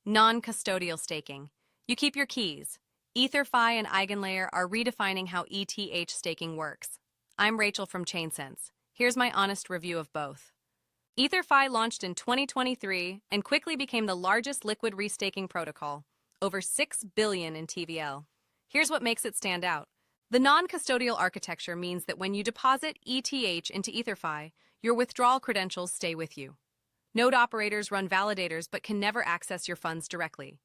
Non-custodial staking. You keep your keys. EtherFi and EigenLayer are redefining how ETH staking works. I'm Rachel from ChainSense. Here's my honest review of both. EtherFi launched in 2023 and quickly became the largest liquid restaking protocol, over 6 billion in TVL. Here's what makes it stand out. The non-custodial architecture means that when you deposit ETH into EtherFi, your withdrawal credentials stay with you. Node operators run validators but can never access your funds directly.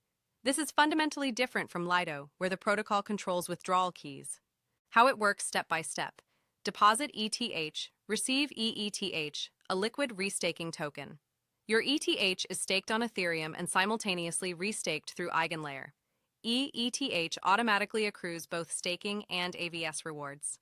This is fundamentally different from Lido, where the protocol controls withdrawal keys. How it works step by step. Deposit ETH, receive eETH, a liquid restaking token. Your ETH is staked on Ethereum and simultaneously restaked through EigenLayer. eETH automatically accrues both staking and AVS rewards.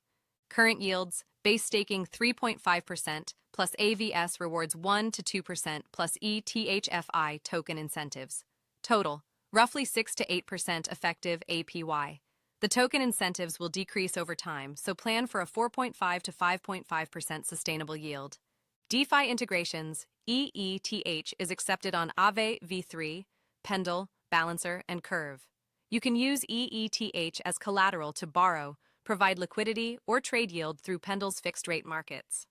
Current yields: base staking 3.5%, plus AVS rewards 1 to 2%, plus ETHFI token incentives. Total, roughly 6 to 8% effective APY. The token incentives will decrease over time, so plan for a 4.5 to 5.5% sustainable yield. DeFi integrations: eETH is accepted on Aave v3, Pendle, Balancer, and Curve. You can use eETH as collateral to borrow, provide liquidity, or trade yield through Pendle's fixed-rate markets.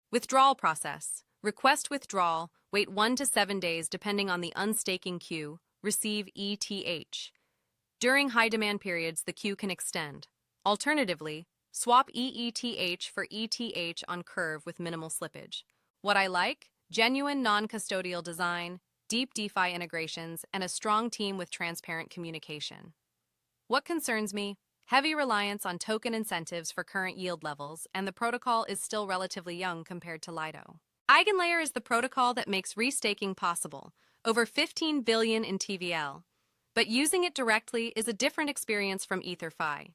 Withdrawal process: request withdrawal, wait 1 to 7 days depending on the unstaking queue, receive ETH. During high-demand periods, the queue can extend. Alternatively, swap eETH for ETH on Curve with minimal slippage. What I like? Genuine non-custodial design, deep DeFi integrations, and a strong team with transparent communication. What concerns me? Heavy reliance on token incentives for current yield levels, and the protocol is still relatively young compared to Lido. EigenLayer is the protocol that makes restaking possible, over 15 billion in TVL. But using it directly is a different experience from EtherFi.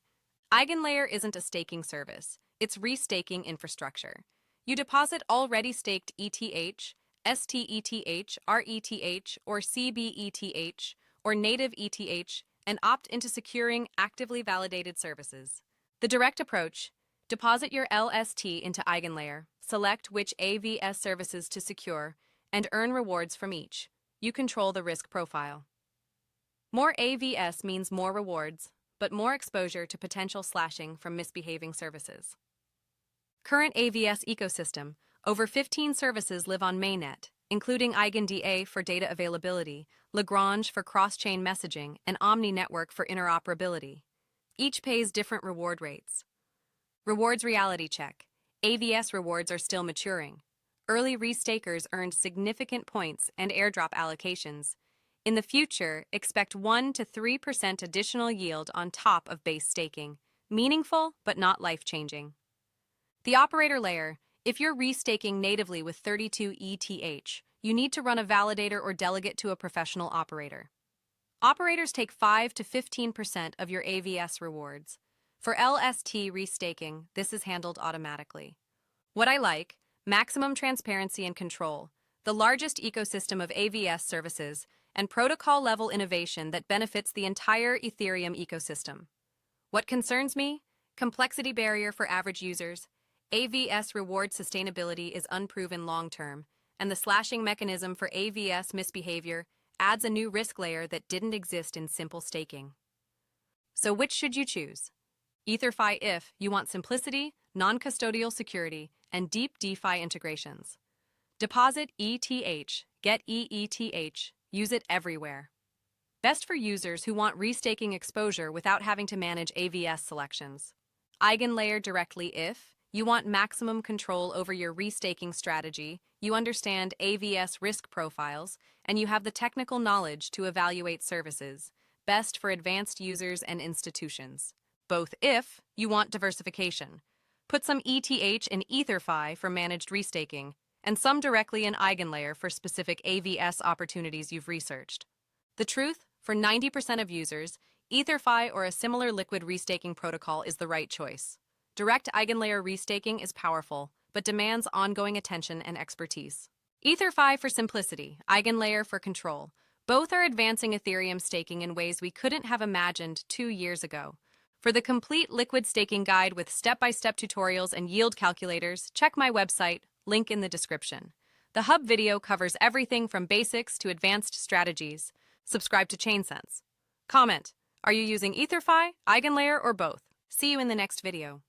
EigenLayer isn't a staking service, it's restaking infrastructure. You deposit already staked ETH, STETH, RETH, or CBETH, or native ETH, and opt into securing actively validated services. The direct approach: deposit your LST into EigenLayer, select which AVS services to secure, and earn rewards from each. You control the risk profile. More AVS means more rewards, but more exposure to potential slashing from misbehaving services. Current AVS ecosystem: over 15 services live on mainnet, including EigenDA for data availability, Lagrange for cross-chain messaging, and Omni Network for interoperability. Each pays different reward rates. Rewards reality check: AVS rewards are still maturing. Early restakers earned significant points and airdrop allocations. In the future, expect 1 to 3% additional yield on top of base staking. Meaningful, but not life-changing. The operator layer: if you're restaking natively with 32 ETH, you need to run a validator or delegate to a professional operator. Operators take 5 to 15% of your AVS rewards. For LST restaking, this is handled automatically. What I like: maximum transparency and control, the largest ecosystem of AVS services, and protocol-level innovation that benefits the entire Ethereum ecosystem. What concerns me? Complexity barrier for average users. AVS reward sustainability is unproven long-term, and the slashing mechanism for AVS misbehavior adds a new risk layer that didn't exist in simple staking. So which should you choose? EtherFi if you want simplicity, non-custodial security, and deep DeFi integrations. Deposit ETH, get eETH, use it everywhere. Best for users who want restaking exposure without having to manage AVS selections. EigenLayer directly if you want maximum control over your restaking strategy, you understand AVS risk profiles, and you have the technical knowledge to evaluate services. Best for advanced users and institutions. Both if you want diversification. Put some ETH in EtherFi for managed restaking, and some directly in EigenLayer for specific AVS opportunities you've researched. The truth: for 90% of users, EtherFi or a similar liquid restaking protocol is the right choice. Direct EigenLayer restaking is powerful, but demands ongoing attention and expertise. EtherFi for simplicity, EigenLayer for control. Both are advancing Ethereum staking in ways we couldn't have imagined 2 years ago. For the complete liquid staking guide with step-by-step tutorials and yield calculators, check my website, link in the description. The Hub video covers everything from basics to advanced strategies. Subscribe to ChainSense. Comment, are you using EtherFi, EigenLayer, or both? See you in the next video.